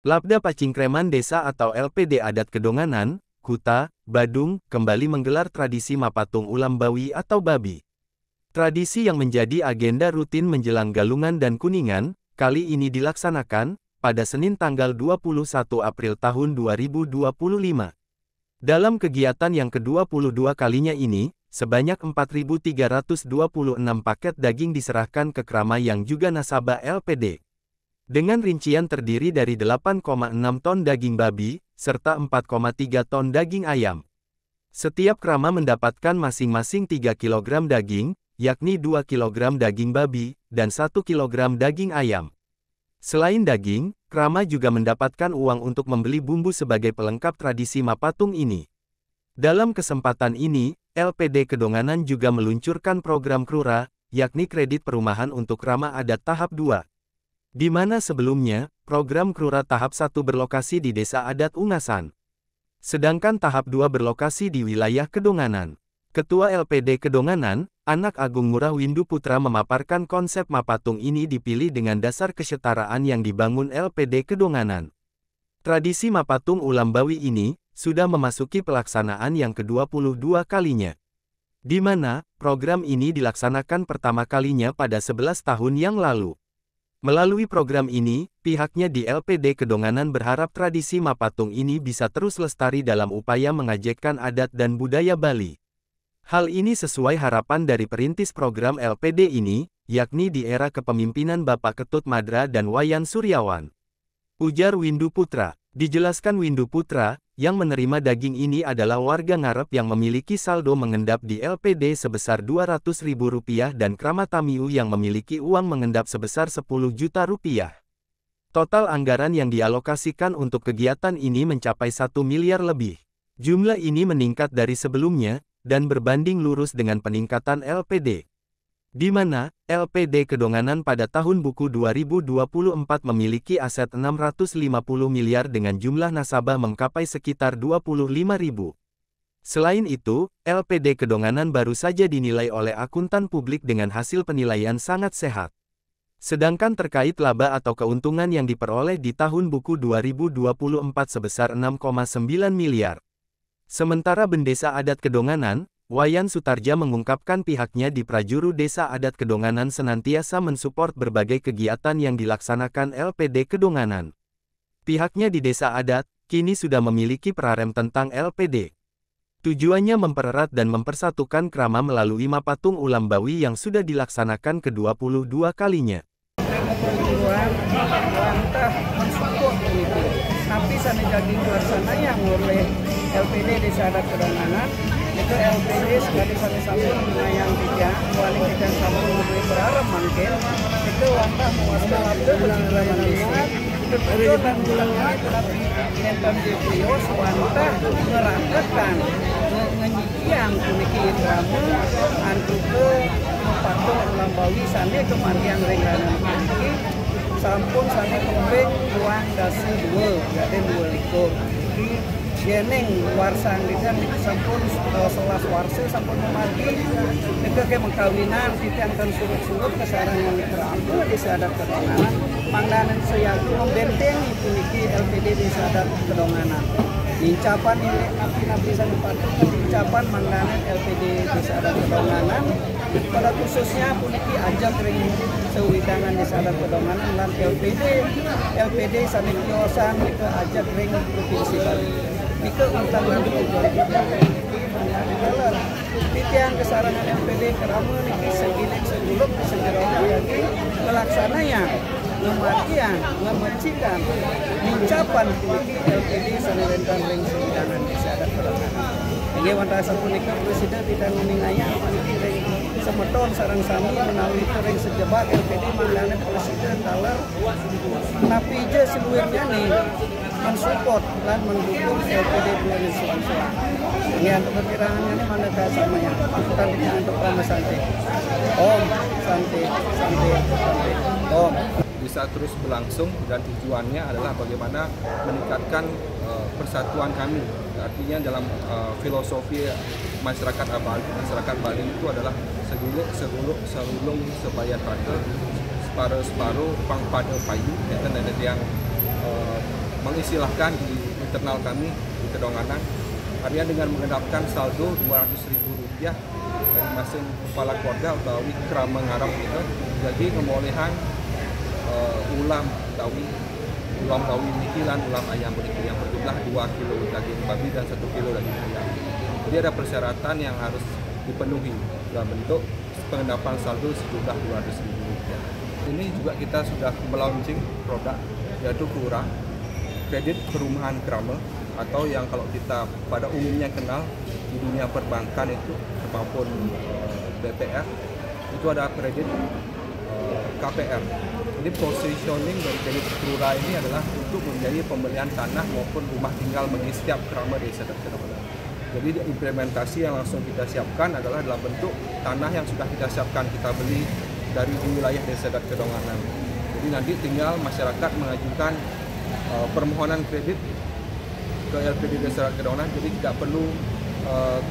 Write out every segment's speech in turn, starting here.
Labda Pacingkreman Desa atau LPD Adat Kedonganan, Kuta, Badung, kembali menggelar tradisi Mapatung Ulam Bawi atau Babi. Tradisi yang menjadi agenda rutin menjelang Galungan dan Kuningan, kali ini dilaksanakan pada Senin tanggal 21 April tahun 2025. Dalam kegiatan yang ke-22 kalinya ini, sebanyak 4.326 paket daging diserahkan ke Krama yang juga nasabah LPD. Dengan rincian terdiri dari 8,6 ton daging babi, serta 4,3 ton daging ayam. Setiap Krama mendapatkan masing-masing 3 kg daging, yakni 2 kg daging babi, dan 1 kg daging ayam. Selain daging, Krama juga mendapatkan uang untuk membeli bumbu sebagai pelengkap tradisi Mapatung ini. Dalam kesempatan ini, LPD Kedonganan juga meluncurkan program KRURA, yakni kredit perumahan untuk Krama Adat tahap 2. Di mana sebelumnya, program KRURA tahap 1 berlokasi di Desa Adat Ungasan. Sedangkan tahap 2 berlokasi di wilayah Kedonganan. Ketua LPD Kedonganan, Anak Agung Ngurah Windu Putra memaparkan konsep Mapatung ini dipilih dengan dasar kesetaraan yang dibangun LPD Kedonganan. Tradisi Mapatung Ulam Bawi ini, sudah memasuki pelaksanaan yang ke-22 kalinya. Di mana, program ini dilaksanakan pertama kalinya pada 11 tahun yang lalu. Melalui program ini, pihaknya di LPD Kedonganan berharap tradisi Mapatung ini bisa terus lestari dalam upaya mengajakkan adat dan budaya Bali. Hal ini sesuai harapan dari perintis program LPD ini, yakni di era kepemimpinan Bapak Ketut Madra dan Wayan Suryawan. Ujar Windu Putra. Dijelaskan Windu Putra, yang menerima daging ini adalah warga ngarep yang memiliki saldo mengendap di LPD sebesar Rp200.000 dan Krama Tamiu yang memiliki uang mengendap sebesar Rp10 juta. Total anggaran yang dialokasikan untuk kegiatan ini mencapai 1 miliar lebih. Jumlah ini meningkat dari sebelumnya, dan berbanding lurus dengan peningkatan LPD. Di mana, LPD Kedonganan pada tahun buku 2024 memiliki aset 650 miliar dengan jumlah nasabah mencapai sekitar 25.000. Selain itu, LPD Kedonganan baru saja dinilai oleh akuntan publik dengan hasil penilaian sangat sehat. Sedangkan terkait laba atau keuntungan yang diperoleh di tahun buku 2024 sebesar 6,9 miliar. Sementara Bendesa Adat Kedonganan, Wayan Sutarja mengungkapkan pihaknya di Prajuru Desa Adat Kedonganan senantiasa mensupport berbagai kegiatan yang dilaksanakan LPD Kedonganan. Pihaknya di Desa Adat, kini sudah memiliki prarem tentang LPD. Tujuannya mempererat dan mempersatukan Krama melalui Mapatung Ulam Bawi yang sudah dilaksanakan ke-22 kalinya. Tapi sana jadi pelaksana yang oleh LPD Desa Adat Kedonganan, itu LPD sekali sampun yang tiga, wali kita sampun memberi berharap mungkin, itu wantah mewaspada labda bulan-bulan desa, itu betul dan bulannya tetapi nonton di Prios wantah merangkatkan menyikiang puniki drama untuk ke Mapatung Ulam Bawi sana kematian ringganan puniki, sampun sana kembing uang dasi 2, gaden 2 likur. Yeneng warsang kita sampun 11 warsa sampun mati. Kita ke mengkawinan kita akan surut-surut ke sarang yang terampil di Adat Kedonganan. Pangdanan seyaku membentengi puniki LPD di Adat Kedonganan. Incapan ini napi-napi sang patung incapan mangdanan LPD di Adat Kedonganan. Pada khususnya puniki ajak ring sewidangan di Adat Kedonganan dan LPD sambil kiosan itu ajak ring provinsi Bali. Jika utang hidup titian kesarangan LPD Kerama niki segiling seguluk segerona lagi pelaksananya kematian memecikan mencapan puniki LPD sanelentan ring sewidangan di Adat Kedonganan. Ini wantah sapunika presiden tidak meningaya puniki ring semeton sarang sami menawi ring sejebak LPD mandane presiden talar tapi je seluruhnya nih mensupport dan mendukung LPD Dua Suan-Suan. Ini untuk perkiraannya ini mana samanya tadinya untuk Krama Santai. Om Santai. Om. Bisa terus berlangsung dan tujuannya adalah bagaimana meningkatkan persatuan kami. Artinya dalam filosofi masyarakat Bali itu adalah serulung sebayar pada separuh pang pada payu. Itu ada yang kami silahkan di internal kami di Kedonganan, artinya dengan mengendapkan saldo Rp200.000 dari masing kepala keluarga utawi kerama ngarap kita, jadi kemolehan ulam bawi nikilan ulam ayam berikut yang berjumlah 2 kilo daging babi dan 1 kilo daging ayam. Jadi ada persyaratan yang harus dipenuhi dalam bentuk pengendapan saldo sejumlah Rp200.000. Ini juga kita sudah melaunching produk yaitu KURA, kredit perumahan kerama, atau yang kalau kita pada umumnya kenal di dunia perbankan itu maupun BPR itu ada kredit KPR. Jadi positioning dari kredit KURA ini adalah untuk menjadi pembelian tanah maupun rumah tinggal bagi setiap kerama desa dan Kedonganan. Jadi implementasi yang langsung kita siapkan adalah dalam bentuk tanah yang sudah kita siapkan, kita beli dari wilayah desa dan Kedonganan. Jadi nanti tinggal masyarakat mengajukan permohonan kredit ke LPD Desa Kedonganan, jadi tidak perlu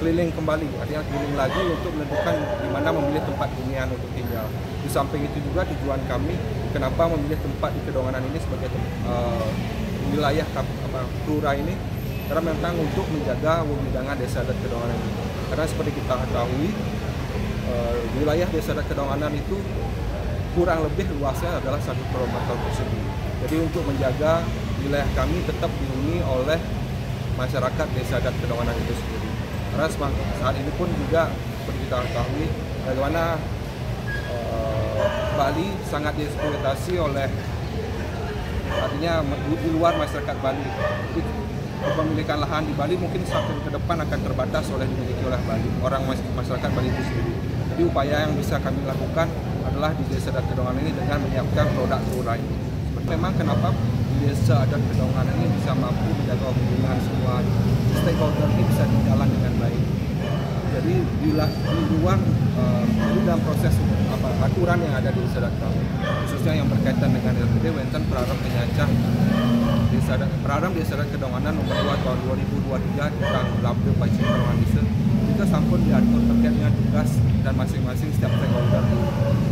keliling kembali, artinya keliling lagi untuk menentukan di mana memilih tempat hunian untuk tinggal. Di samping itu juga tujuan kami kenapa memilih tempat di Kedonganan ini sebagai wilayah KURA ini, karena memang untuk menjaga wewidangan desa adat Kedonganan ini. Karena seperti kita ketahui, wilayah desa adat Kedonganan itu kurang lebih luasnya adalah 1 km persegi. Jadi untuk menjaga wilayah kami tetap dihuni oleh masyarakat desa adat Kedonganan itu sendiri. Karena saat ini pun juga seperti kita ketahui bagaimana Bali sangat dieksploitasi oleh, artinya di luar masyarakat Bali. Jadi kepemilikan lahan di Bali mungkin satu ke depan akan terbatas oleh dimiliki oleh Bali, orang masyarakat Bali itu sendiri. Jadi upaya yang bisa kami lakukan adalah di Desa Adat Kedonganan ini dengan menyiapkan produk KURA ini. Memang kenapa Desa Adat Kedonganan ini bisa mampu menjaga hubungan semua stakeholder ini bisa berjalan dengan baik. Jadi di luar, jadi dalam proses aturan yang ada di Desa Adat Kedonganan, khususnya yang berkaitan dengan LPD, wonten Praram Penyacah Praram Desa Adat Kedonganan nomor 2 tahun 2023 tentang labde pajak Kedonganan Desa juga sampun diatur terkait dengan tugas dan masing-masing setiap stakeholder di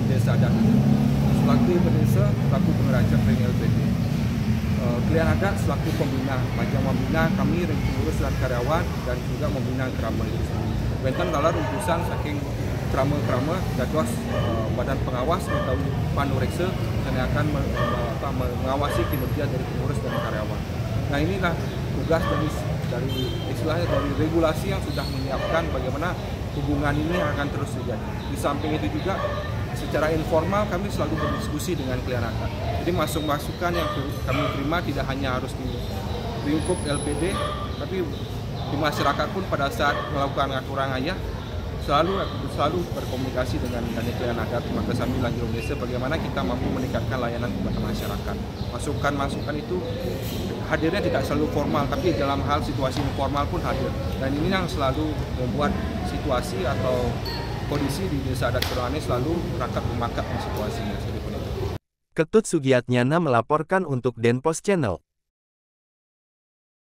desa adat. Selaku ibu desa, selaku pengerajak ring LPD, klien adat selaku pembina, pajak membina kami ring pengurus dan karyawan dan juga membina kerama itu sendiri. Wonten dalam utusan saking kerama-kerama dados badan pengawas atau panureksa yang akan mengawasi kinerja dari pengurus dan karyawan. Nah inilah tugas dari istilahnya dari regulasi yang sudah menyiapkan bagaimana hubungan ini akan terus terjadi. Di samping itu juga secara informal kami selalu berdiskusi dengan klien adat. Jadi masukan yang kami terima tidak hanya harus di lingkup LPD, tapi di masyarakat pun pada saat melakukan aturan ayah selalu berkomunikasi dengan klien adat. Maka sambil lanjut Indonesia bagaimana kita mampu meningkatkan layanan kepada masyarakat. Masukan itu hadirnya tidak selalu formal, tapi dalam hal situasi informal pun hadir. Dan ini yang selalu membuat situasi atau kondisi di Desa Adat Kedonganan selalu rangkap memakat situasinya. Ketut Sugiatnyana melaporkan untuk Denpos Channel.